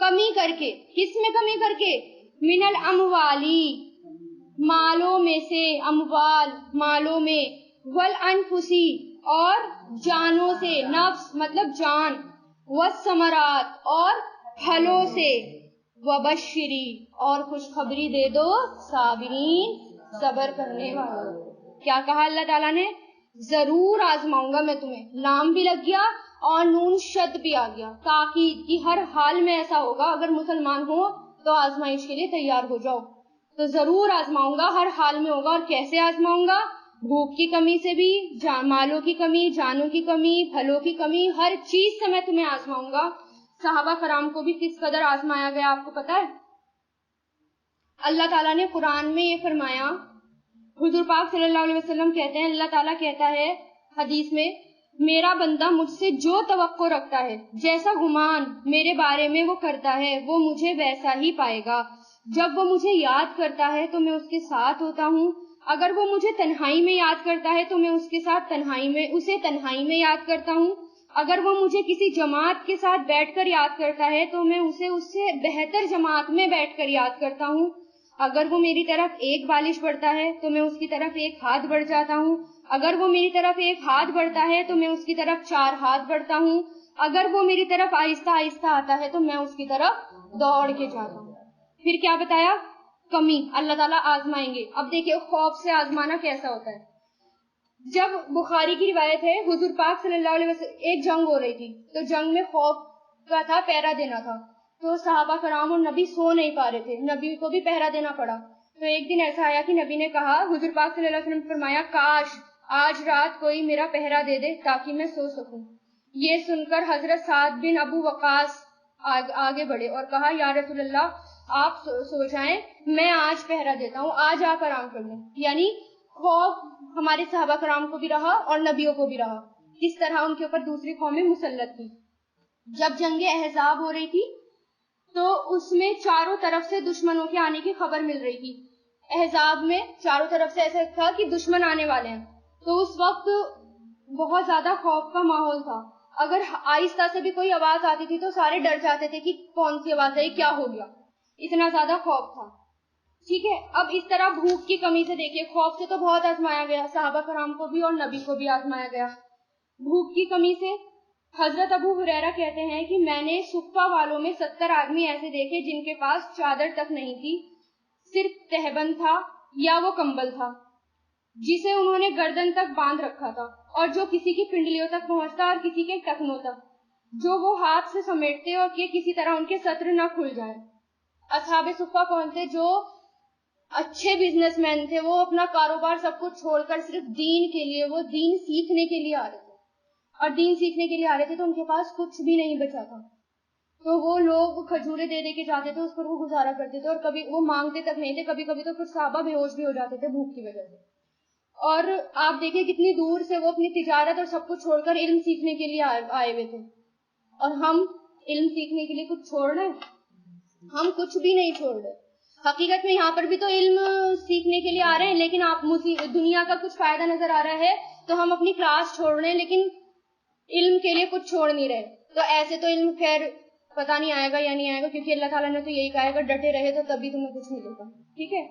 کمی کر کے. کس میں کمی کر کے؟ من الاموالی، مالوں میں سے، اموال مالوں میں، والانفسی اور جانوں سے، نفس مطلب جان، والثمرات اور پھلوں سے، وبشری اور خوشخبری دے دو صابرین صبر کرنے والوں. کیا کہا اللہ تعالیٰ نے؟ ضرور آزماؤں گا میں تمہیں. لام بھی لگ گیا اور نون شد بھی آ گیا، تاکید کی ہر حال میں ایسا ہوگا. اگر مسلمان ہو تو آزمائش کے لیے تیار ہو جاؤ. تو ضرور آزماؤں گا، ہر حال میں ہوگا. اور کیسے آزماؤں گا؟ بھوک کی کمی سے بھی، مالوں کی کمی، جانوں کی کمی، پھلوں کی کمی، ہر چیز سے میں تمہیں آزماؤں گا. صحابہ کرام کو بھی کس قدر آزمایا گیا آپ کو پتا ہے؟ اللہ تعالیٰ نے قرآن میں یہ فرمایا، حضور پاک صلی اللہ علیہ وسلم کہتے ہیں، اللہ تعالیٰ کہتا ہے حدیث میں، میرا بندہ مجھ سے جو توقع رکھتا ہے، جیسا گمان میرے بارے میں وہ کرتا ہے، وہ مجھے ویسا ہی پائے گا. جب وہ مجھے یاد کرتا ہے تو میں اس کے ساتھ ہوتا ہوں. اگر وہ مجھے تنہائی میں یاد کرتا ہے تو میں اس کے ساتھ اسے تنہائی میں یاد کرتا ہوں. اگر وہ مجھے کسی جماعت کے ساتھ بیٹھ کر یاد کرتا ہے تو میں اسے اس سے بہتر جماعت میں بیٹھ کر یاد کرتا ہوں. اگر وہ میری طرف ایک بالش بڑھتا ہے تو میں اس کی طرف ایک ہاتھ بڑھ جاتا ہوں. اگر وہ میری طرف ایک ہاتھ بڑھتا ہے تو میں اس کی طرف 4 ہاتھ بڑھتا ہوں. اگر وہ میری طرف آہستہ آہستہ آتا ہے تو میں اس کی طرف دوڑ کے جاتا ہوں. پھر کیا بتایا؟ کمی اللہ تعالیٰ آزمائیں گے. اب دیکھیں خوف سے آزمانا کیسا ہوتا ہے. جب بخاری کی روایت ہے، حضور پاک صلی اللہ علیہ وسلم ایک جنگ ہو رہی تھی، تو جنگ میں خوف کا تھا، پہرا دینا تھا. تو صحابہ کرام اور نبی سو نہیں پا رہے تھے، نبی کو بھی پہرا دینا پڑا. تو ایک دن ایسا آیا کہ نبی نے کہا، حضور پاک صلی اللہ علیہ وسلم نے فرمایا، کاش آج رات کوئی میرا پہرا دے دے تاکہ میں سو سکوں. یہ سن کر حضرت سعد بن ابو وقاص آگے بڑھے اور کہا، یا رسول اللہ آپ سو جائیں، میں آج پہرا دیتا ہوں، آج آپ آرام کر لیں. یعنی خوف ہمارے صحابہ کرام کو بھی رہا اور نبیوں کو بھی رہا، کس طرح ان کے اوپر دوسری قومیں مسلط تھی. جب جنگ احزاب ہو رہی تھی تو اس میں چاروں طرف سے دشمنوں کے آنے کی خبر مل رہی تھی. احزاب میں چاروں طرف سے ایسا تھا کہ دشمن آنے والے ہیں. تو اس وقت بہت زیادہ خوف کا ماحول تھا. اگر آہستہ سے بھی کوئی آواز آتی تھی تو سارے ڈر جاتے تھے کہ کون سی آواز ہے، کیا ہو گیا، اتنا زیادہ خوف تھا. ٹھیک ہے. اب اس طرح بھوک کی کمی سے دیکھیے، خوف سے تو بہت آزمایا گیا، صحابہ کرام کو بھی اور نبی کو بھی آزمایا گیا. بھوک کی کمی سے حضرت ابو ہریرہ کہتے ہیں کہ میں نے صفہ والوں میں 70 آدمی ایسے دیکھے جن کے پاس چادر تک نہیں تھی، صرف تہبند تھا یا وہ کمبل تھا جسے انہوں نے گردن تک باندھ رکھا تھا، اور جو کسی کی پنڈلیوں تک پہنچتا اور کسی کے ٹخنوں تک، جو وہ ہاتھ سے سمیٹتے اور کہ کسی طرح ان کے سطر نہ کھل جائیں. اصحاب صفہ کون تھے؟ جو اچھے بزنس مین تھے، وہ اپنا کاروبار سب کچھ چھوڑ کر صرف دین کے لیے، وہ دین سیکھنے کے لیے آ رہے تھے، اور دین سیکھنے کے لیے آ رہے تھے تو ان کے پاس کچھ بھی نہیں بچا تھا. تو وہ لوگ کھجورے دے دے کے جاتے تھے، اس پر وہ گزارا کرتے تھے، اور کبھی وہ مانگتے تک نہیں تھے. کبھی کبھی تو کچھ صحابہ بے ہوش بھی ہو جاتے تھے بھوک کی وجہ سے. اور آپ دیکھیں کتنی دور سے وہ اپنی تجارت اور سب کچھ چھوڑ کر علم سیکھنے کے لیے آئے ہوئے تھے. اور ہم علم سیکھنے کے لیے کچھ چھوڑ رہے ہیں؟ ہم کچھ بھی نہیں چھوڑ رہے. حقیقت میں یہاں پر بھی تو علم سیکھنے کے لیے آ رہے ہیں، لیکن آپ دنیا کا کچھ فائدہ نظر آ رہا ہے تو ہم اپنی کلاس چھوڑ رہے ہیں، لیکن علم کے لیے کچھ چھوڑ نہیں رہے. تو ایسے تو علم خیر پتہ نہیں آئے گا یا نہیں آئے گا، کیونکہ اللہ تعالیٰ نے تو یہی کہا ہے، اگر ڈٹے رہے تو تبھی تمہیں کچھ ملے گا. ٹھیک ہے.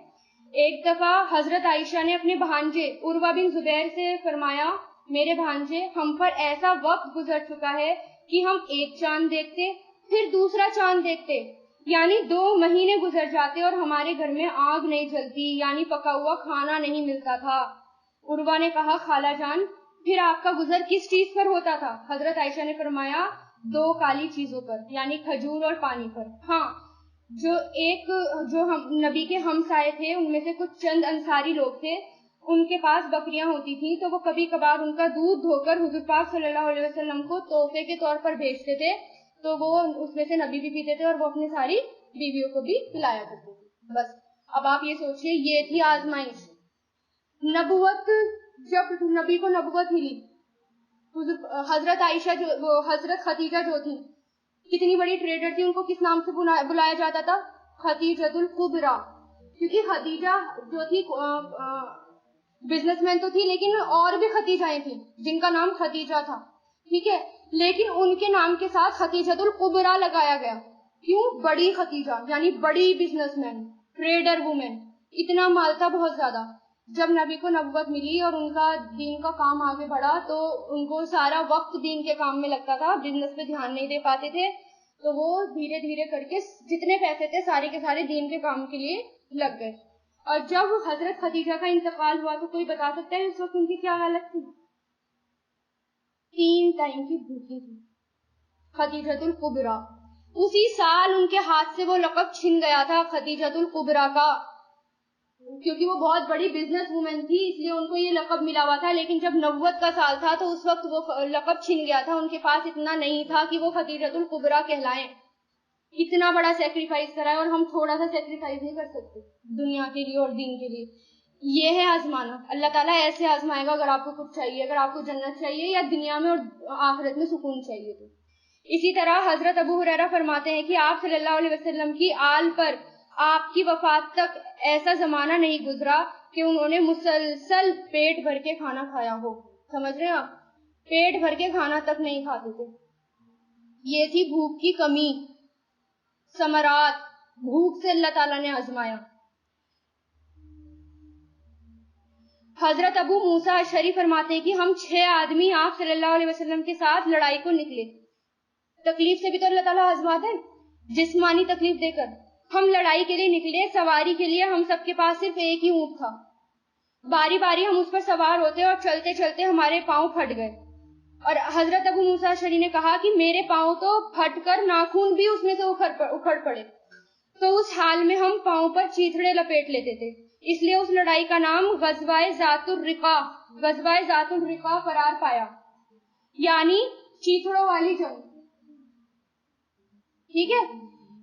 ایک دفعہ حضرت عائشہ نے اپنے بھانجے عروہ بن زبیر سے فرمایا، میرے بھانجے، ہم پر ایسا وقت گزر چکا ہے کہ ہم ایک چاند دیکھتے پھر دوسرا چاند دیکھتے، یعنی 2 مہینے گزر جاتے اور ہمارے گھر میں آگ نہیں جلتی، یعنی پکا ہوا کھانا نہیں ملتا تھا. عروہ نے کہا، خالہ جان پھر آپ کا گزر کس چیز پر ہوتا تھا؟ حضرت عائشہ نے فرمایا، 2 کالی چیزوں پر، یعنی کھجور اور پانی پر. ہاں، جو ہم نبی کے ہمسائے تھے ان میں سے کچھ چند انصاری لوگ تھے، ان کے پاس بکریاں ہوتی تھیں تو وہ کبھی کبھار ان کا دودھ دھو کر حضور پاک صلی اللہ علیہ وسلم کو تحفے کے طور پر بھیجتے تھے، تو وہ اس میں سے نبی بھی پیتے تھے اور وہ اپنی ساری بیویوں کو بھی پلایا کرتے تھے. بس اب آپ یہ سوچئے، یہ تھی آزمائش. نبوت، جب نبی کو نبوت ملی، حضرت عائشہ حضرت خدیجہ جو تھی، کتنی بڑی ٹریڈر تھی، ان کو کس نام سے بلایا جاتا تھا؟ خدیجۃ الکبریٰ. کیونکہ خدیجہ جو تھی بزنس مین تو تھی، لیکن اور بھی خدیجائیں تھیں جن کا نام خدیجہ تھا. ٹھیک ہے. لیکن ان کے نام کے ساتھ خدیجۃ الکبریٰ لگایا گیا. کیوں؟ بڑی خدیجہ یعنی بڑی بزنس مین، ٹریڈر وومن، اتنا مال تھا بہت زیادہ. جب نبی کو نبوت ملی اور ان کا دین کا کام آگے بڑھا تو ان کو سارا وقت دین کے کام میں لگتا تھا، بزنس پہ دھیان نہیں دے پاتے تھے، تو وہ دھیرے دھیرے کر کے جتنے پیسے تھے سارے کے سارے دین کے کام کے لیے لگ گئے. اور جب حضرت خدیجہ کا انتقال ہوا تو کوئی بتا سکتا ہے اس وقت ان کی کیا حالت تھی؟ 3 ٹائم کی بھوکی تھی خدیجۃ الکبریٰ. اسی سال ان کے ہاتھ سے وہ لقب چھن گیا تھا خدیجۃ الکبریٰ کا، کیونکہ وہ بہت بڑی بزنس وومن تھی اس لیے ان کو یہ لقب ملا ہوا تھا. لیکن جب نبوت کا سال تھا تو اس وقت وہ لقب چھن گیا تھا، ان کے پاس اتنا نہیں تھا کہ وہ خدیجۃ الکبریٰ کہلائیں. اتنا بڑا سیکریفائس کرا ہے اور ہم تھوڑا سا سیکریفائس نہیں کر سکتے دنیا کے لیے اور دین کے لیے. یہ ہے آزمانا. اللہ تعالیٰ ایسے آزمائے گا اگر آپ کو کچھ چاہیے، اگر آپ کو جنت چاہیے یا دنیا میں اور آخرت میں سکون چاہیے تو. اسی طرح حضرت ابو ہریرہ فرماتے ہیں کہ آپ صلی اللہ علیہ وسلم کی آل پر آپ کی وفات تک ایسا زمانہ نہیں گزرا کہ انہوں نے مسلسل پیٹ بھر کے کھانا کھایا ہو. سمجھ رہے ہیں آپ؟ پیٹ بھر کے کھانا تک نہیں کھاتے تھے. یہ تھی بھوک کی کمی. ثمرات، بھوک سے اللہ تعالیٰ نے آزمایا. حضرت ابو موسیٰ اشعری فرماتے ہیں کہ ہم 6 آدمی آپ صلی اللہ علیہ وسلم کے ساتھ لڑائی کو نکلے. تکلیف سے بھی تو اللہ تعالیٰ آزماتا ہے، جسمانی تکلیف دے کر. ہم لڑائی کے لیے نکلے، سواری کے لیے ہم سب کے پاس صرف ایک ہی اونٹ تھا. باری باری ہم اس پر سوار ہوتے اور چلتے چلتے ہمارے پاؤں پھٹ گئے. اور حضرت ابو موسیٰ اشعری نے کہا کہ میرے پاؤں تو پھٹ کر ناخون بھی اس میں سے اکھڑ پڑے. تو اس حال میں ہم پاؤں پر چیتھڑے لپیٹ لیتے تھے. اس لیے اس لڑائی کا نام غزوہ ذات الرقاع قرار پایا، یعنی چیتھڑوں والی جنگ. ٹھیک ہے،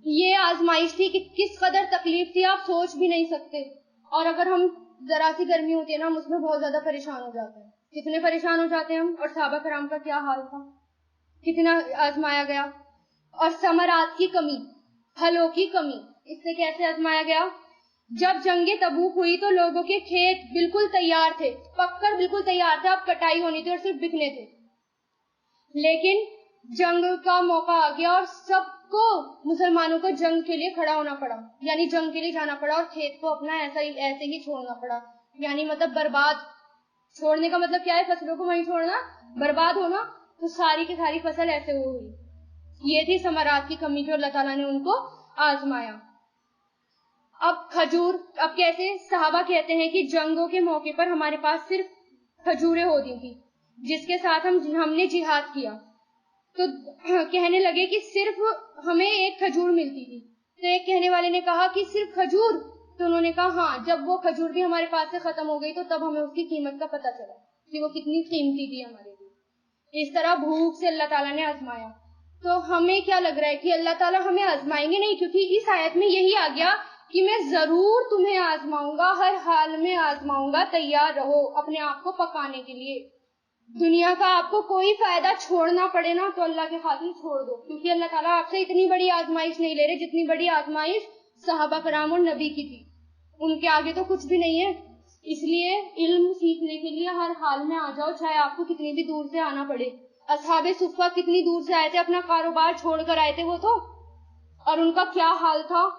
یہ آزمائش تھی کہ کس قدر تکلیف تھی آپ سوچ بھی نہیں سکتے. اور اگر ہم ذرا سی گرمی ہوتی ہے نا ہم اس میں بہت زیادہ پریشان ہو جاتے ہیں. کتنے پریشان ہو جاتے ہیں ہم. اور صحابہ کرام کا کیا حال تھا، کتنا آزمایا گیا. اور ثمرات کی کمی، پھلوں کی کمی، اس سے کیسے آزمایا گیا؟ جب جنگ تبوک ہوئی تو لوگوں کے کھیت بالکل تیار تھے، پک کر بالکل تیار تھے، اب کٹائی ہونی تھی اور صرف بکنے تھے. لیکن جنگ کا موقع آ گیا اور سب کو مسلمانوں کو جنگ کے لیے کھڑا ہونا پڑا، یعنی جنگ کے لیے جانا پڑا اور کھیت کو اپنا ایسے ہی چھوڑنا پڑا. یعنی مطلب برباد. چھوڑنے کا مطلب کیا ہے؟ فصلوں کو وہیں چھوڑنا، برباد ہونا. تو ساری کی ساری فصل ایسے ہوئی. یہ تھی ثمرات کی کمی جو اللہ تعالیٰ نے ان کو آزمایا. اب کھجور، اب کیسے؟ صحابہ کہتے ہیں کہ جنگوں کے موقع پر ہمارے پاس صرف کھجوریں ہوتی تھی جس کے ساتھ ہم نے جہاد کیا. تو کہنے لگے کہ صرف ہمیں ایک کھجور ملتی تھی. تو ایک کہنے والے نے کہا کہ صرف کھجور؟ تو انہوں نے کہا ہاں. جب وہ کھجور بھی ہمارے پاس سے ختم ہو گئی تو تب ہمیں اس کی قیمت کا پتہ چلا کہ وہ کتنی قیمتی تھی ہمارے لیے. اس طرح بھوک سے اللہ تعالیٰ نے آزمایا. تو ہمیں کیا لگ رہا ہے کہ اللہ تعالیٰ ہمیں آزمائیں گے؟ نہیں، کیونکہ اس آیت میں یہی آ گیا کہ میں ضرور تمہیں آزماؤں گا، ہر حال میں آزماؤں گا. تیار رہو اپنے آپ کو پکانے کے لیے. دنیا کا آپ کو کوئی فائدہ چھوڑنا پڑے نا تو اللہ کے خاطر چھوڑ دو، کیونکہ اللہ تعالیٰ آپ سے اتنی بڑی آزمائش نہیں لے رہے جتنی بڑی آزمائش صحابہ کرام اور نبی کی تھی. ان کے آگے تو کچھ بھی نہیں ہے. اس لیے علم سیکھنے کے لیے ہر حال میں آ جاؤ، چاہے آپ کو کتنی بھی دور سے آنا پڑے. اصحاب صفہ کتنی دور سے آئے تھے، اپنا کاروبار چھوڑ کر آئے تھے وہ تو. اور ان کا کیا حال تھا،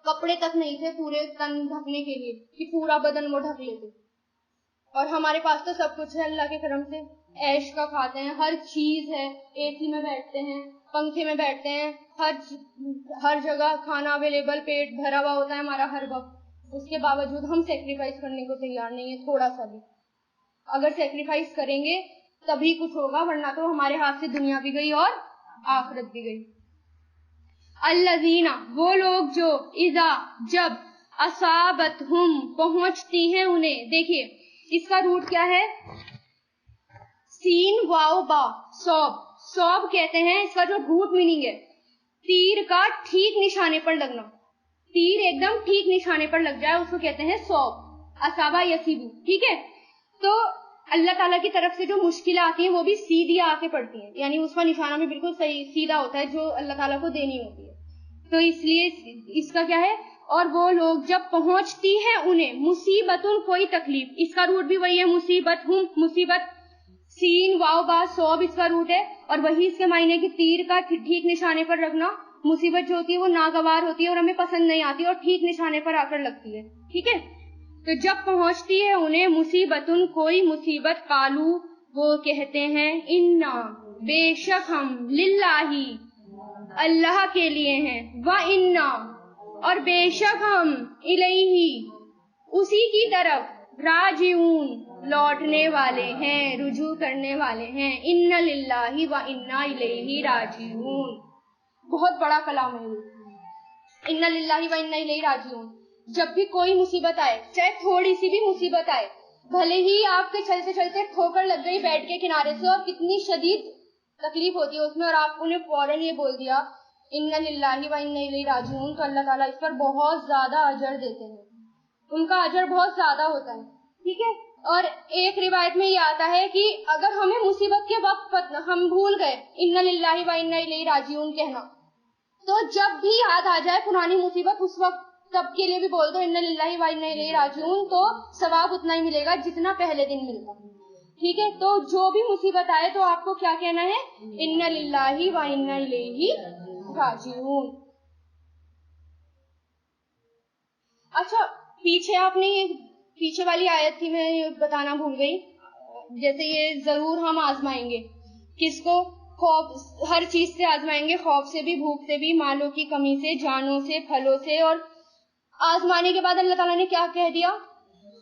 کپڑے تک نہیں تھے پورے تن ڈھکنے کے لیے کہ پورا بدن وہ ڈھک لیتے. اور ہمارے پاس تو سب کچھ ہے اللہ کے کرم سے. عیش کا کھاتے ہیں، ہر چیز ہے، اے سی میں بیٹھتے ہیں، پنکھے میں بیٹھتے ہیں، ہر جگہ کھانا اویلیبل، پیٹ بھرا ہوا ہوتا ہے ہمارا ہر وقت. اس کے باوجود ہم سیکریفائس کرنے کو تیار نہیں ہے تھوڑا سا بھی. اگر سیکریفائس کریں گے تبھی کچھ ہوگا، ورنہ تو ہمارے ہاتھ سے دنیا بھی گئی اور آخرت بھی گئی. الذین، وہ لوگ جو اذا، جب، اصابتہم، پہنچتی ہیں انہیں. دیکھیے اس کا روٹ کیا ہے؟ سین واو با، صوب. صوب کہتے ہیں، اس کا جو روٹ میننگ ہے تیر کا ٹھیک نشانے پر لگنا. تیر ایک دم ٹھیک نشانے پر لگ جائے اس کو کہتے ہیں صوب. اصابہ یصیبو. ٹھیک ہے، تو اللہ تعالیٰ کی طرف سے جو مشکلیں آتی ہیں وہ بھی سیدھی آ کے پڑتی ہیں، یعنی اس کا نشانہ بھی بالکل صحیح سیدھا ہوتا ہے جو اللہ تعالیٰ کو دینی ہوتی ہے. تو اس لیے اس کا کیا ہے؟ اور وہ لوگ جب پہنچتی ہیں انہیں مصیبت، کوئی تکلیف. اس کا روٹ بھی وہی ہے، مصیبت ہم، مصیبت. سین واو با صوب اس کا روٹ ہے، اور وہی اس کے معنی کہ تیر کا ٹھیک نشانے پر رکھنا. مصیبت جو ہوتی ہے وہ ناگوار ہوتی ہے اور ہمیں پسند نہیں آتی اور ٹھیک نشانے پر آ کر لگتی ہے. ٹھیک ہے, تو جب پہنچتی ہے انہیں مصیبتن کوئی مصیبت, قالو وہ کہتے ہیں, انا بے شک ہم, للہ اللہ کے لیے ہیں, وَإِنَّا اور بے شک ہم, الیہ اسی کی طرف, راجعون لوٹنے والے ہیں, رجوع کرنے والے ہیں. ان للہ وَإِنَّا الیہ راجعون, بہت بڑا کلام ہے. ان للہ وَإِنَّا الیہ راجعون. جب بھی کوئی مصیبت آئے, چاہے تھوڑی سی بھی مصیبت آئے, بھلے ہی آپ کے چلتے چلتے ٹھوکر لگ گئی بیٹھ کے کنارے سے اور کتنی شدید تکلیف ہوتی ہے اس میں, اور آپ نے فوراً یہ بول دیا ان للہ وَإِنَّا الیہ راجعون, تو اللہ تعالیٰ اس پر بہت زیادہ اجر دیتے ہیں, ان کا اجر بہت زیادہ ہوتا ہے. ٹھیک ہے, اور ایک روایت میں یہ آتا ہے کہ اگر ہمیں مصیبت کے وقت ہم بھول گئے ان للہ وَإِنَّا الیہ راجعون کہنا, تو جب بھی یاد آ جائے پرانی مصیبت اس وقت تب کے لیے بھی بول دو ان للہ وَإِنَّا الیہ راجعون, تو ثواب اتنا ہی ملے گا جتنا پہلے دن ملتا. ٹھیک ہے, تو جو بھی مصیبت آئے تو آپ کو کیا کہنا ہے, ان للہ وَإِنَّا الیہ راجعون. اچھا, پیچھے آپ نے یہ پیچھے والی آیت تھی, میں بتانا بھول گئی, جیسے یہ ضرور ہم آزمائیں گے, کس کو, خوف, ہر چیز سے آزمائیں گے, خوف سے بھی, بھوک سے بھی, مالوں کی کمی سے, جانوں سے, پھلوں سے. اور آزمانے کے بعد اللہ تعالیٰ نے کیا کہہ دیا,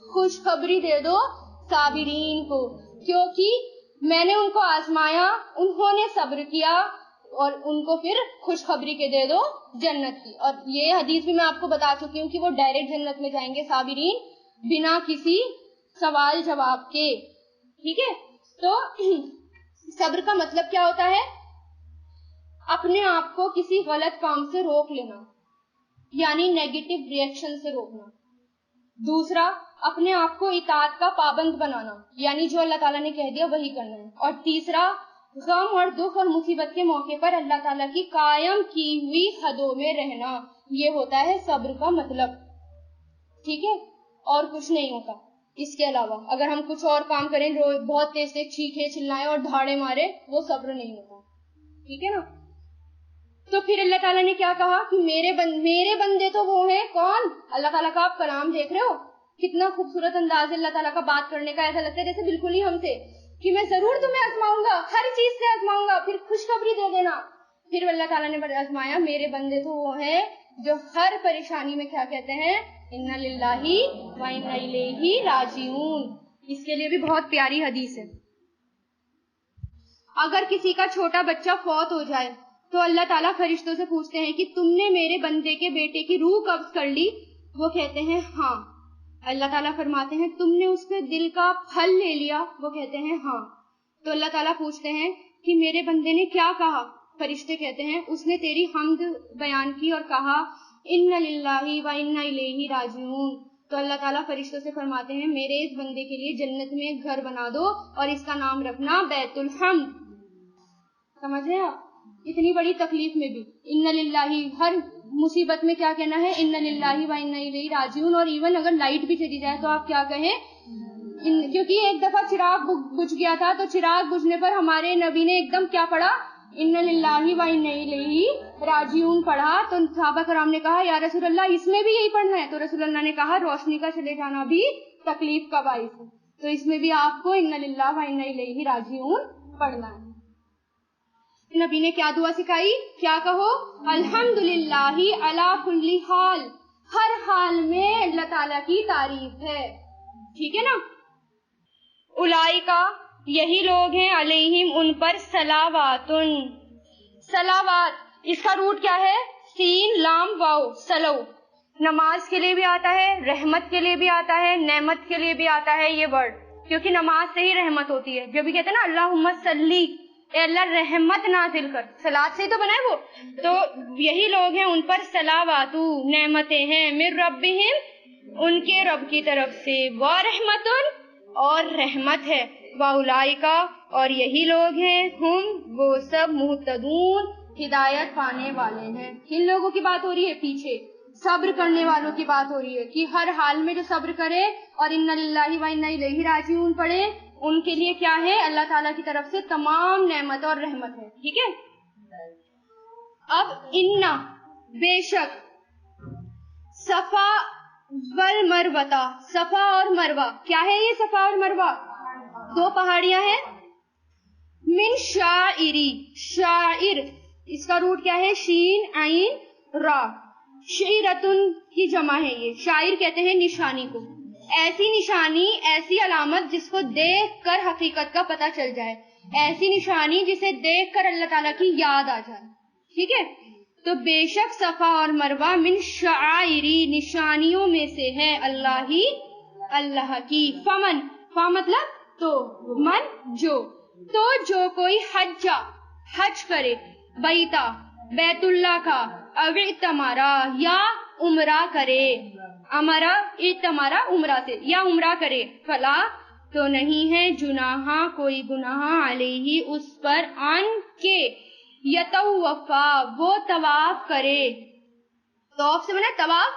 خوشخبری دے دو صابرین کو, کیونکہ میں نے ان کو آزمایا, انہوں نے صبر کیا, اور ان کو پھر خوشخبری کے دے دو جنت کی. اور یہ حدیث بھی میں آپ کو بتا چکی ہوں کہ وہ ڈائریکٹ جنت میں جائیں گے صابرین, بنا کسی سوال جواب کے. ٹھیک ہے, تو صبر کا مطلب کیا ہوتا ہے, اپنے آپ کو کسی غلط کام سے روک لینا, یعنی نیگیٹو ریئیکشن سے روکنا. دوسرا, اپنے آپ کو اطاعت کا پابند بنانا, یعنی جو اللہ تعالیٰ نے کہہ دیا وہی کرنا ہے. اور تیسرا, غم اور دکھ اور مصیبت کے موقع پر اللہ تعالیٰ کی قائم کی ہوئی حدوں میں رہنا, یہ ہوتا ہے صبر کا مطلب. ٹھیک ہے, اور کچھ نہیں ہوتا اس کے علاوہ. اگر ہم کچھ اور کام کریں, بہت تیز سے چیخے چلائیں اور دھاڑے مارے, وہ صبر نہیں ہوتا. ٹھیک ہے نا. تو پھر اللہ تعالیٰ نے کیا کہا کہ میرے بندے تو وہ ہیں کون, اللہ تعالیٰ کا آپ کلام دیکھ رہے ہو, کتنا خوبصورت انداز ہے اللہ تعالیٰ کا بات کرنے کا, ایسا لگتا ہے جیسے بالکل ہی ہم سے, کہ میں ضرور تمہیں آزماؤں گا, ہر چیز سے آزماؤں گا, پھر خوشخبری دے دینا. پھر اللہ تعالیٰ نے آزمایا, میرے بندے تو وہ ہیں جو ہر پریشانی میں کیا کہتے ہیں, ان للہ وَإِنَّا الیہ راجعون. اس کے لیے بھی بہت پیاری حدیث ہے. اگر کسی کا چھوٹا بچہ فوت ہو جائے تو اللہ تعالیٰ فرشتوں سے پوچھتے ہیں کہ تم نے میرے بندے کے بیٹے کی روح قبض کر لی, وہ کہتے ہیں ہاں. اللہ تعالیٰ فرماتے ہیں تم نے اس کے دل کا پھل لے لیا, وہ کہتے ہیں ہاں. تو اللہ تعالیٰ پوچھتے ہیں کہ میرے بندے نے کیا کہا, فرشتے کہتے ہیں اس نے تیری حمد بیان کی اور کہا ان للہ وَإِنَّا الیہ راجعون. تو اللہ تعالیٰ فرشتوں سے فرماتے ہیں میرے اس بندے کے لیے جنت میں ایک گھر بنا دو اور اس کا نام رکھنا بیت الحمد. سمجھ رہے آپ, اتنی بڑی تکلیف میں بھی ان للہ, ہر مصیبت میں کیا کہنا ہے, ان للہ وَإِنَّا الیہ راجعون. اور ایون اگر لائٹ بھی چلی جائے تو آپ کیا کہیں, کیونکہ ایک دفعہ چراغ بجھ گیا تھا, تو چراغ بجھنے پر ہمارے نبی نے ایک دم کیا پڑھا, ان للہ وَإِنَّا الیہ راجعون پڑھا. تو صحابہ کرام نے کہا یا رسول اللہ اس میں بھی یہی پڑھنا ہے, تو رسول اللہ نے کہا روشنی کا چلے جانا بھی تکلیف کا باعث ہے, تو اس میں بھی آپ کو ان للہ وَإِنَّا الیہ راجعون پڑھنا ہے. نبی نے کیا دعا سکھائی, کیا کہو, الحمدللہ علی کل حال, ہر حال میں اللہ تعالیٰ کی تعریف ہے. ٹھیک ہے نا. اولئکا یہی لوگ ہیں, علیہم ان پر, صلواتن, صلوات اس کا روٹ کیا ہے, سین لام واو, سلو. نماز کے لیے بھی آتا ہے, رحمت کے لیے بھی آتا ہے, نعمت کے لیے بھی آتا ہے یہ ورڈ, کیونکہ نماز سے ہی رحمت ہوتی ہے. جو بھی کہتے ہیں نا اللہم صلی, اے اللہ رحمت نازل کر, صلاۃ سے ہی تو بنا ہے وہ. تو یہی لوگ ہیں ان پر صلواتو, نعمتیں ہیں, من ربہم, ان کے رب کی طرف سے, ورحمتن, اور رحمت ہے, واولائکا, اور یہی لوگ ہیں, ہم وہ سب, مہتدون, ہدایت پانے والے ہیں. کن لوگوں کی بات ہو رہی ہے, پیچھے صبر کرنے والوں کی بات ہو رہی ہے, کہ ہر حال میں جو صبر کرے اور ان للہ وَإِنَّا الیہ راجعون پڑھے, ان کے لیے کیا ہے, اللہ تعالیٰ کی طرف سے تمام نعمت اور رحمت ہے. ٹھیک ہے. اب اننا بے شک، صفا والمروہ، صفا اور مروہ کیا ہے؟ یہ صفا اور مروہ دو پہاڑیاں ہیں. من شاعری، شاعر اس کا روٹ کیا ہے؟ شین عین را. شعیرتن کی جمع ہے یہ. شاعر کہتے ہیں نشانی کو، ایسی نشانی، ایسی علامت جس کو دیکھ کر حقیقت کا پتہ چل جائے، ایسی نشانی جسے دیکھ کر اللہ تعالیٰ کی یاد آ جائے. ٹھیک ہے، تو بے شک صفا اور مروہ من شعائری، نشانیوں میں سے ہے، اللہ ہی، اللہ کی. فمن، فا مطلب تو، من جو، تو جو کوئی حجا، حج کرے، بیتا بیت اللہ کا، او اعتمرا یا عمرہ کرے، امرا اعتمرا عمرہ سے، یا عمرہ کرے، فلا تو نہیں ہے جناح کوئی گناہ علیہ اس پر، ان کے یطوفا وہ طواف کرے. طواف سے معنی طواف.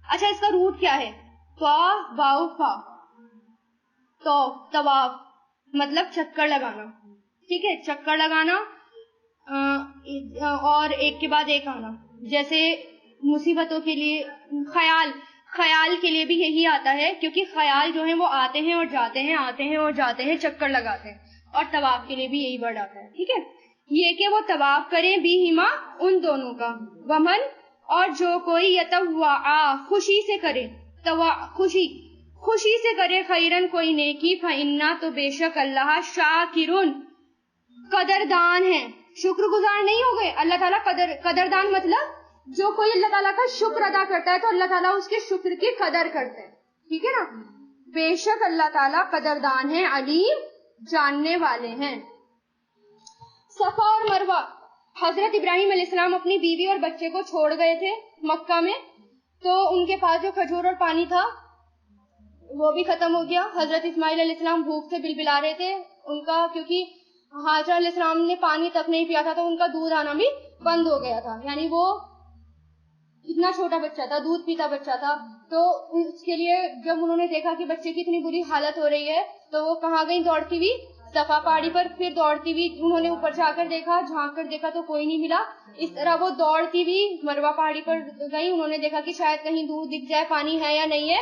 اچھا اس کا روٹ کیا ہے؟ طواف، طواف مطلب چکر لگانا. ٹھیک ہے، چکر لگانا اور ایک کے بعد ایک آنا. جیسے مصیبتوں کے لیے خیال، خیال کے لیے بھی یہی آتا ہے، کیونکہ خیال جو ہیں وہ آتے ہیں اور جاتے ہیں، آتے ہیں اور جاتے ہیں، چکر لگاتے ہیں. اور طواف کے لیے بھی یہی ورڈ آتا ہے. ٹھیک ہے، یہ کہ وہ طواف کریں بیہما ان دونوں کا. ومن اور جو کوئی یتوعا خوشی سے کرے، خوشی سے کرے، خیرن کوئی نیکی، فإنا تو بے شک اللہ شاکرون قدردان ہے. شکر گزار نہیں ہو گئے اللہ تعالیٰ، قدردان مطلب جو کوئی اللہ تعالیٰ کا شکر ادا کرتا ہے تو اللہ تعالیٰ اس کے شکر کی قدر کرتے ہیں. ٹھیک ہے نا، بے شک اللہ تعالیٰ قدردان ہے، علیم جاننے والے ہیں. صفا اور مروہ، حضرت ابراہیم علیہ السلام اپنی بیوی اور بچے کو چھوڑ گئے تھے مکہ میں، تو ان کے پاس جو کھجور اور پانی تھا وہ بھی ختم ہو گیا. حضرت اسماعیل علیہ السلام بھوک سے بلبلا رہے تھے، ان کا کیونکہ حاجرہ علیہ السلام نے پانی تک نہیں پیا تھا تو ان کا دودھ آنا بھی بند ہو گیا تھا. یعنی وہ اتنا چھوٹا بچہ تھا، دودھ پیتا بچہ تھا، تو اس کے لیے جب انہوں نے دیکھا کہ بچے کی اتنی بری حالت ہو رہی ہے تو وہ کہاں گئی؟ دوڑتی ہوئی صفا پہاڑی پر. پھر دوڑتی ہوئی انہوں نے اوپر جا کر دیکھا، جھانک کر دیکھا تو کوئی نہیں ملا. اس طرح وہ دوڑتی ہوئی مروہ پہاڑی پر گئی. انہوں نے دیکھا کہ شاید کہیں دور دکھ جائے پانی ہے یا نہیں ہے،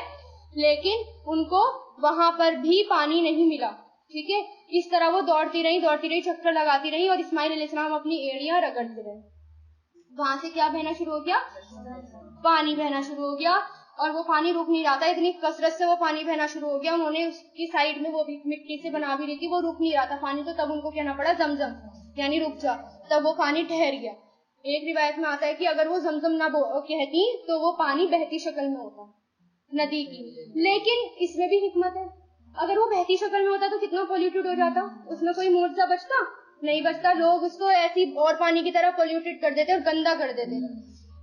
لیکن ان کو وہاں پر بھی پانی نہیں ملا. ٹھیک ہے، اس طرح وہ دوڑتی رہی، چکر لگاتی رہی، اور اسماعیل علیہ السلام اپنی ایڑیاں رگڑتے رہے. وہاں سے کیا بہنا شروع ہو گیا؟ پانی بہنا شروع ہو گیا، اور وہ پانی رک نہیں رہا تھا، اتنی کثرت سے وہ پانی بہنا شروع ہو گیا. انہوں نے اس کی سائیڈ میں وہ بھی مٹی سے بنا بھی رہی تھی، وہ رک نہیں رہا تھا پانی، تو تب ان کو کہنا پڑا زمزم، یعنی رک جا. تب وہ پانی ٹھہر گیا. ایک روایت میں آتا ہے کہ اگر وہ زمزم نہ کہتی تو وہ پانی بہتی شکل میں ہوتا ندی کی. لیکن اس میں بھی حکمت ہے، اگر وہ بہتی شکل میں ہوتا تو کتنا پولیوٹڈ ہو جاتا، اس میں کوئی معجزہ بچتا نہیں بچتا. لوگ اس کو ایسی اور پانی کی طرح پولیوٹڈ کر دیتے اور گندا کر دیتے،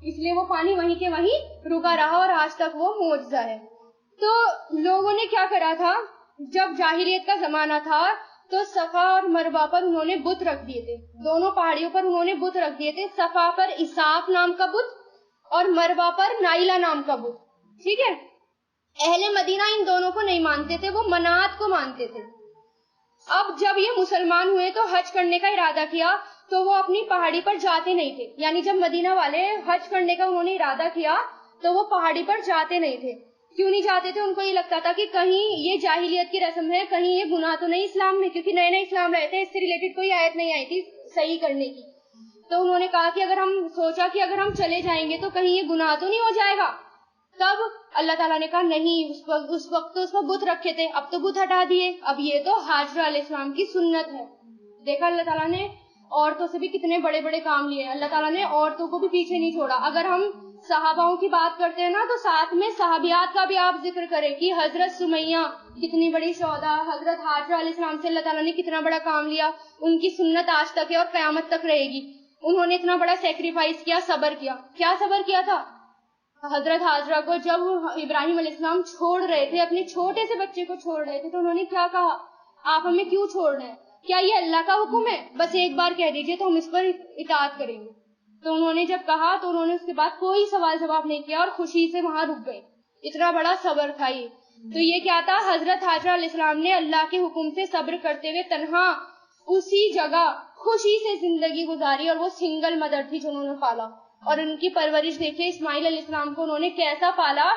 اس لیے وہ پانی وہیں کے وہیں رکا رہا اور آج تک وہ معجزہ ہے. تو لوگوں نے کیا کرا تھا، جب جاہلیت کا زمانہ تھا تو صفا اور مروہ پر انہوں نے بت رکھ دیے تھے، دونوں پہاڑیوں پر انہوں نے بت رکھ دیے تھے. صفا پر اساف نام کا بت اور مروہ پر نائلہ نام کا بت. ٹھیک ہے، اہل مدینہ ان دونوں کو نہیں مانتے تھے، وہ منات کو مانتے تھے. اب جب یہ مسلمان ہوئے تو حج کرنے کا ارادہ کیا تو وہ اپنی پہاڑی پر جاتے نہیں تھے. یعنی جب مدینہ والے حج کرنے کا انہوں نے ارادہ کیا تو وہ پہاڑی پر جاتے نہیں تھے. کیوں نہیں جاتے تھے؟ ان کو یہ لگتا تھا کہ کہیں یہ جاہلیت کی رسم ہے، کہیں یہ گناہ تو نہیں اسلام میں، کیونکہ نئے نئے اسلام رہے تھے، اس سے ریلیٹڈ کوئی آیت نہیں آئی تھی صحیح کرنے کی. تو انہوں نے کہا کہ اگر ہم چلے جائیں گے تو کہیں یہ گناہ تو نہیں ہو جائے گا. تب اللہ تعالیٰ نے کہا نہیں، اس وقت تو اس پر بت رکھے تھے، اب تو بت ہٹا دیے، اب یہ تو حاجرہ علیہ السلام کی سنت ہے. دیکھا اللہ تعالیٰ نے عورتوں سے بھی کتنے بڑے بڑے کام لیے. اللہ تعالیٰ نے عورتوں کو بھی پیچھے نہیں چھوڑا. اگر ہم صحاباؤں کی بات کرتے ہیں نا تو ساتھ میں صحابیات کا بھی آپ ذکر کریں کہ حضرت سمیہ کتنی بڑی شہدا، حضرت حاجرہ علیہ السلام سے اللہ تعالیٰ نے کتنا بڑا کام لیا. ان کی سنت آج تک ہے اور قیامت تک رہے گی. انہوں نے اتنا بڑا سیکریفائس کیا، صبر کیا. کیا صبر کیا تھا؟ حضرت حاجرہ کو جب ابراہیم علیہ السلام چھوڑ رہے تھے، اپنے چھوٹے سے بچے کو چھوڑ رہے تھے، تو انہوں نے کیا کہا، آپ ہمیں کیوں چھوڑ رہے ہیں؟ کیا یہ اللہ کا حکم ہے؟ بس ایک بار کہہ دیجئے تو ہم اس پر اطاعت کریں گے. تو انہوں نے جب کہا تو انہوں نے اس کے بعد کوئی سوال جواب نہیں کیا اور خوشی سے وہاں رک گئے. اتنا بڑا صبر تھا یہ. تو یہ کیا تھا، حضرت حاجرہ علیہ السلام نے اللہ کے حکم سے صبر کرتے ہوئے تنہا اسی جگہ خوشی سے زندگی گزاری, اور وہ سنگل مدر تھی جو انہوں نے پالا. اور ان کی پرورش دیکھیے, اسماعیل علیہ السلام کو انہوں نے کیسا پالا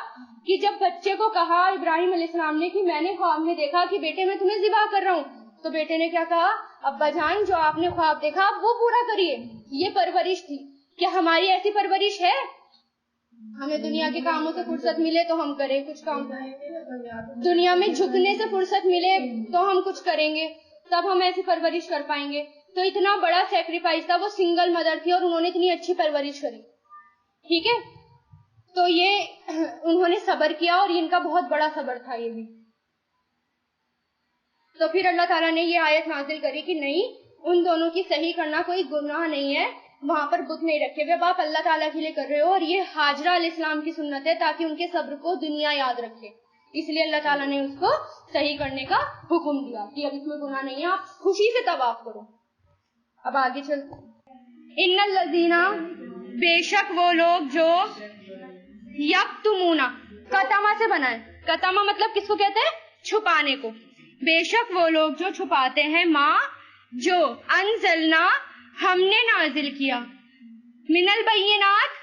کہ جب بچے کو کہا ابراہیم علیہ السلام نے کہ میں نے خواب میں دیکھا کہ بیٹے میں تمہیں ذبح کر رہا ہوں, تو بیٹے نے کیا کہا, ابا جان جو آپ نے خواب دیکھا آپ وہ پورا کریے. یہ پرورش تھی. کیا ہماری ایسی پرورش ہے؟ ہمیں دنیا کے کاموں سے فرصت ملے تو ہم کریں کچھ کام, دنیا میں جھکنے سے فرصت ملے تو ہم کچھ کریں گے, تب ہم ایسی پرورش کر پائیں گے. تو اتنا بڑا سیکریفائس تھا, وہ سنگل مدر تھی اور انہوں نے اتنی اچھی پرورش کری. ٹھیک ہے, تو یہ انہوں نے صبر کیا, اور ان کا بہت بڑا صبر تھا یہ بھی. تو پھر اللہ تعالیٰ نے یہ آیت نازل کری کہ نہیں, ان دونوں کی صحیح کرنا کوئی گناہ نہیں ہے, وہاں پر بت نہیں رکھے ہوئے, آپ اللہ تعالیٰ کے لیے کر رہے ہو. اور یہ حاجرہ علیہ السلام کی سنت ہے تاکہ ان کے صبر کو دنیا یاد رکھے, اس لیے اللہ تعالیٰ نے اس کو صحیح کرنے کا حکم دیا کہ اب اس میں گناہ نہیں ہے, آپ خوشی سے طواف کرو. اب آگے چلتے, ان الذین, بے شک وہ لوگ جو یکتمون, کتما سے بنا ہے, کتما مطلب کس کو کہتے ہیں, چھپانے کو. بے شک وہ لوگ جو چھپاتے ہیں, ماں جو انزلنا ہم نے نازل کیا, من البینات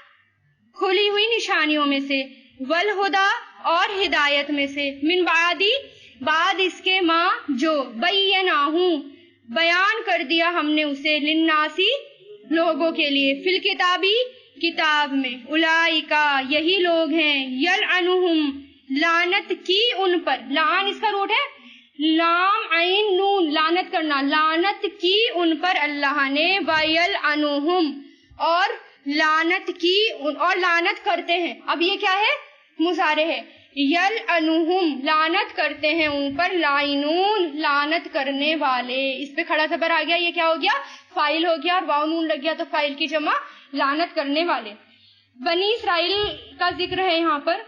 کھلی ہوئی نشانیوں میں سے, والہدا اور ہدایت میں سے, من بعدی بعد اس کے, ماں جو بیناہوں بیان کر دیا ہم نے اسے, للناسی لوگوں کے لیے, فی الکتابی کتاب میں, اولئکا یہی لوگ ہیں, یلعنہم لعنت کی ان پر, لعن اس کا روٹ ہے لام عین نون, لعنت کرنا, لعنت کی ان پر اللہ نے, ویلعنہم اور لعنت کی اور لعنت کرتے ہیں. اب یہ کیا ہے, مضارع ہے, یلعنہم لعنت کرتے ہیں ان پر, لائنون لعنت کرنے والے. اس پہ کھڑا زبر آ گیا, یہ کیا ہو گیا, فاعل ہو گیا, اور واو نون لگ گیا تو فاعل کی جمع لعنت کرنے والے. بنی اسرائیل کا ذکر ہے یہاں پر.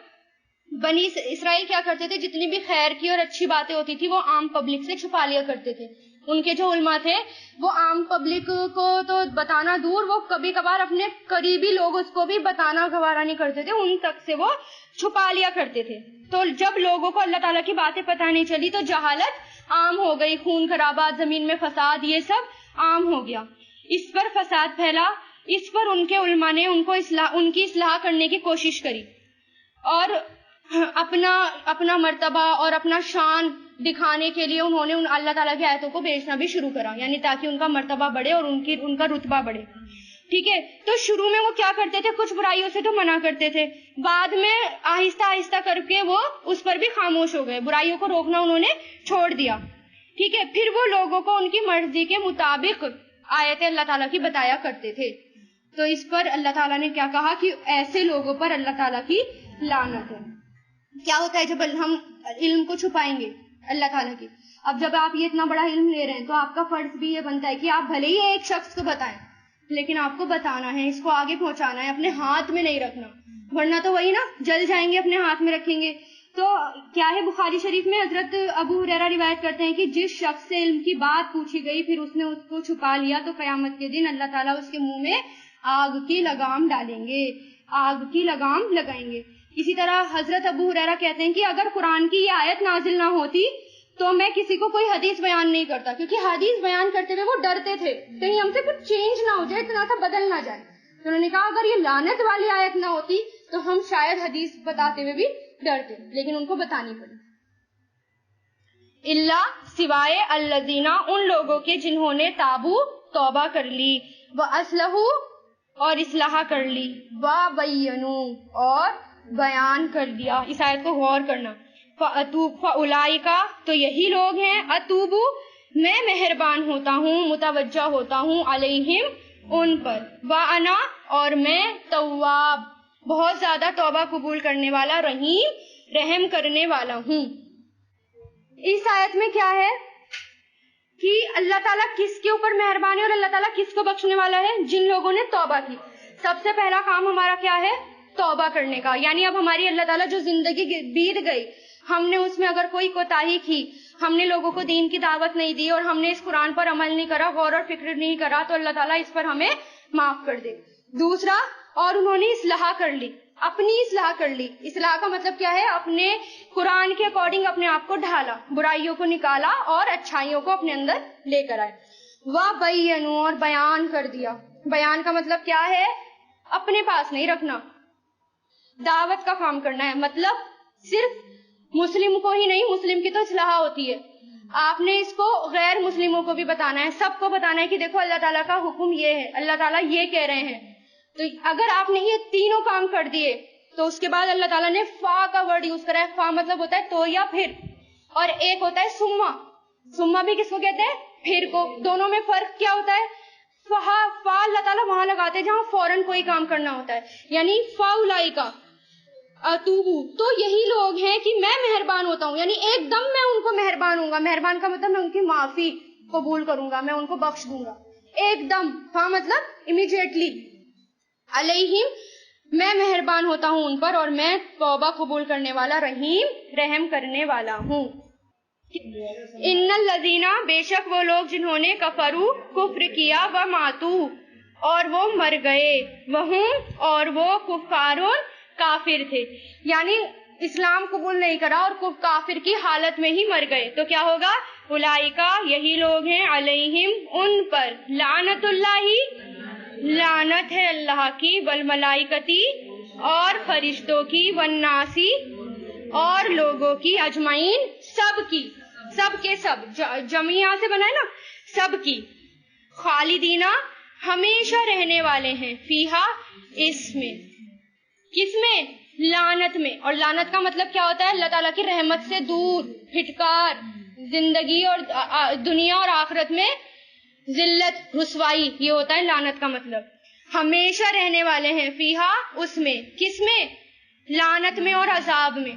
بنی اسرائیل کیا کرتے تھے, جتنی بھی خیر کی اور اچھی باتیں ہوتی تھی وہ عام پبلک سے چھپا لیا کرتے تھے. ان کے جو علماء تھے وہ عام پبلک کو تو بتانا دور, وہ کبھی کبھار اپنے قریبی لوگ اس کو بھی بتانا گوارا نہیں کرتے تھے, ان تک سے وہ چھپا لیا کرتے تھے. تو جب لوگوں کو اللہ تعالیٰ کی باتیں پتہ نہیں چلی تو جہالت عام ہو گئی, خون خرابات, زمین میں فساد, یہ سب عام ہو گیا. اس پر فساد پھیلا, اس پر ان کے علماء نے ان کی اصلاح کرنے کی کوشش کری, اور اپنا مرتبہ اور اپنا شان دکھانے کے لیے انہوں نے اللہ تعالیٰ کی آیتوں کو بیچنا بھی شروع کرا, یعنی تاکہ ان کا مرتبہ بڑھے اور ان کا رتبہ بڑھے. ٹھیک ہے, تو شروع میں وہ کیا کرتے تھے, کچھ برائیوں سے تو منع کرتے تھے, بعد میں آہستہ آہستہ کر کے وہ اس پر بھی خاموش ہو گئے, برائیوں کو روکنا انہوں نے چھوڑ دیا. ٹھیک ہے, پھر وہ لوگوں کو ان کی مرضی کے مطابق آیتیں اللہ تعالیٰ کی بتایا کرتے تھے. تو اس پر اللہ تعالیٰ نے کیا کہا کہ ایسے لوگوں پر اللہ تعالیٰ کی لعنت ہے. کیا ہوتا ہے جب ہم علم کو چھپائیں گے اللہ تعالیٰ کی, اب جب آپ یہ اتنا بڑا علم لے رہے ہیں تو آپ کا فرض بھی یہ بنتا ہے کہ آپ بھلے ہی ایک شخص کو بتائیں, لیکن آپ کو بتانا ہے, اس کو آگے پہنچانا ہے, اپنے ہاتھ میں نہیں رکھنا, ورنہ تو وہی نا, جل جائیں گے اپنے ہاتھ میں رکھیں گے. تو کیا ہے, بخاری شریف میں حضرت ابو ہریرہ روایت کرتے ہیں کہ جس شخص سے علم کی بات پوچھی گئی پھر اس نے اس کو چھپا لیا تو قیامت کے دن اللہ تعالیٰ اس کے منہ میں آگ کی لگام ڈالیں گے, آگ کی لگام لگائیں گے. اسی طرح حضرت ابو ہریرہ کہتے ہیں کہ اگر قرآن کی یہ آیت نازل نہ ہوتی تو میں کسی کو کوئی حدیث بیان نہیں کرتا, کیونکہ حدیث بیان کرتے ہوئے وہ ڈرتے تھے کہیں ہم سے کچھ چینج نہ ہو جائے, اتنا سا بدل نہ جائے. تو انہوں نے کہا اگر یہ لعنت والی آیت نہ ہوتی تو ہم شاید حدیث بتاتے ہوئے بھی ڈرتے, لیکن ان کو بتانی پڑی. اللہ سوائے الذین, ان لوگوں کے جنہوں نے تابو توبہ کر لی, واصلحوا اور اصلاح کر لی, وبینوا اور بیان کر دیا. اس آیت کو غور کرنا. فاولئک, تو یہی لوگ ہیں, اتوب میں مہربان ہوتا ہوں, متوجہ ہوتا ہوں, علیہم ان پر, وانا اور میں, تواب بہت زیادہ توبہ قبول کرنے والا, رحیم رحم کرنے والا ہوں. اس آیت میں کیا ہے کہ اللہ تعالیٰ کس کے اوپر مہربان ہے اور اللہ تعالیٰ کس کو بخشنے والا ہے, جن لوگوں نے توبہ کی. سب سے پہلا کام ہمارا کیا ہے, توبہ کرنے کا. یعنی اب ہماری اللہ تعالیٰ جو زندگی بیت گئی, ہم نے اس میں اگر کوئی کوتاہی کی, ہم نے لوگوں کو دین کی دعوت نہیں دی اور ہم نے اس قرآن پر عمل نہیں کرا, غور اور فکر نہیں کرا, تو اللہ تعالیٰ اس پر ہمیں معاف کر دے. دوسرا, اور انہوں نے اصلاح کر لی, اپنی اصلاح کر لی. اصلاح کا مطلب کیا ہے, اپنے قرآن کے اکارڈنگ اپنے آپ کو ڈھالا, برائیوں کو نکالا اور اچھائیوں کو اپنے اندر لے کر آئے. وَبَيَّنُوا اور بیان کر دیا. بیان کا مطلب کیا ہے؟ اپنے پاس نہیں رکھنا، دعوت کا کام کرنا ہے. مطلب صرف مسلم کو ہی نہیں، مسلم کی تو اصلاح ہوتی ہے، آپ نے اس کو غیر مسلموں کو بھی بتانا ہے، سب کو بتانا ہے کہ دیکھو اللہ تعالیٰ کا حکم یہ ہے، اللہ تعالیٰ یہ کہہ رہے ہیں. تو اگر آپ نے یہ تینوں کام کر دیے تو اس کے بعد اللہ تعالیٰ نے فا کا ورڈ یوز کرا ہے. فا مطلب ہوتا ہے تو یا پھر، اور ایک ہوتا ہے سما. سما بھی کس کو کہتے ہیں؟ پھر کو. دونوں میں فرق کیا ہوتا ہے؟ فا اللہ تعالیٰ وہاں لگاتے ہیں جہاں فوراً کوئی کام کرنا ہوتا ہے، یعنی فا اولئکا اتوبو، تو یہی لوگ ہیں کہ میں مہربان ہوتا ہوں، یعنی ایک دم میں ان کو مہربان ہوں گا. مہربان کا مطلب میں ان کی معافی قبول کروں گا، میں ان کو بخش دوں گا ایک دم. فا مطلب امیڈیٹلی. علیہم میں مہربان ہوتا ہوں ان پر، اور میں توبہ قبول کرنے والا، رحیم رحم کرنے والا ہوں. ان الذین بے شک وہ لوگ جنہوں نے کفروا کفر کیا، وماتو اور وہ مر گئے، وہم اور وہ کفارون کافر تھے، یعنی اسلام قبول نہیں کرا اور کافر کی حالت میں ہی مر گئے، تو کیا ہوگا؟ اولئکا یہی لوگ ہیں، علیہم ان پر، لعنت اللہ لعنت ہے اللہ کی، والملائکتی اور فرشتوں کی، والناسی اور لوگوں کی، اجمعین سب کی، سب کے سب، جمعیہ سے بنا ہے نا، سب کی، خالدینہ ہمیشہ رہنے والے ہیں، فیہا اس میں، کس میں؟ لعنت میں. اور لعنت کا مطلب کیا ہوتا ہے؟ اللہ تعالیٰ کی رحمت سے دور، پھٹکار، زندگی اور دنیا اور آخرت میں ذلت، رسوائی، یہ ہوتا ہے لعنت کا مطلب. ہمیشہ رہنے والے ہیں، فیہا اس میں، کس میں؟ لعنت میں اور عذاب میں.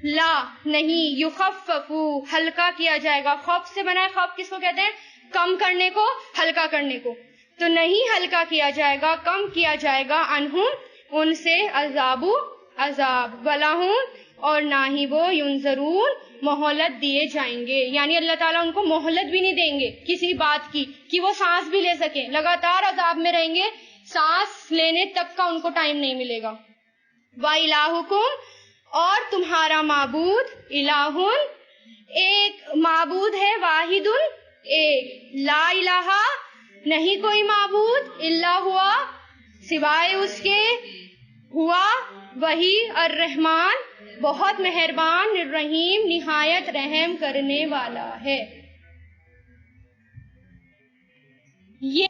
لا نہیں، یخففو ہلکا کیا جائے گا. خف سے بنا ہے، خف کس کو کہتے ہیں؟ کم کرنے کو، ہلکا کرنے کو. تو نہیں ہلکا کیا جائے گا، کم کیا جائے گا، انہم ان سے، عذاب، وَلَهُمْ اور نہ ہی وہ، يُنذَرُونَ مہلت دیے جائیں گے، یعنی اللہ تعالیٰ ان کو مہلت بھی نہیں دیں گے کسی بات کی کہ وہ سانس بھی لے سکیں. لگاتار عذاب میں رہیں گے، سانس لینے تک کا ان کو ٹائم نہیں ملے گا. وَإِلَٰهُكُمْ اور تمہارا معبود، الہٌ ایک معبود ہے، واحد ایک، لا الہ نہیں کوئی معبود، الا ہوا سوائے اس کے، ہوا وہی، الرحمن بہت مہربان، الرحیم نہایت رحم کرنے والا ہے. یہ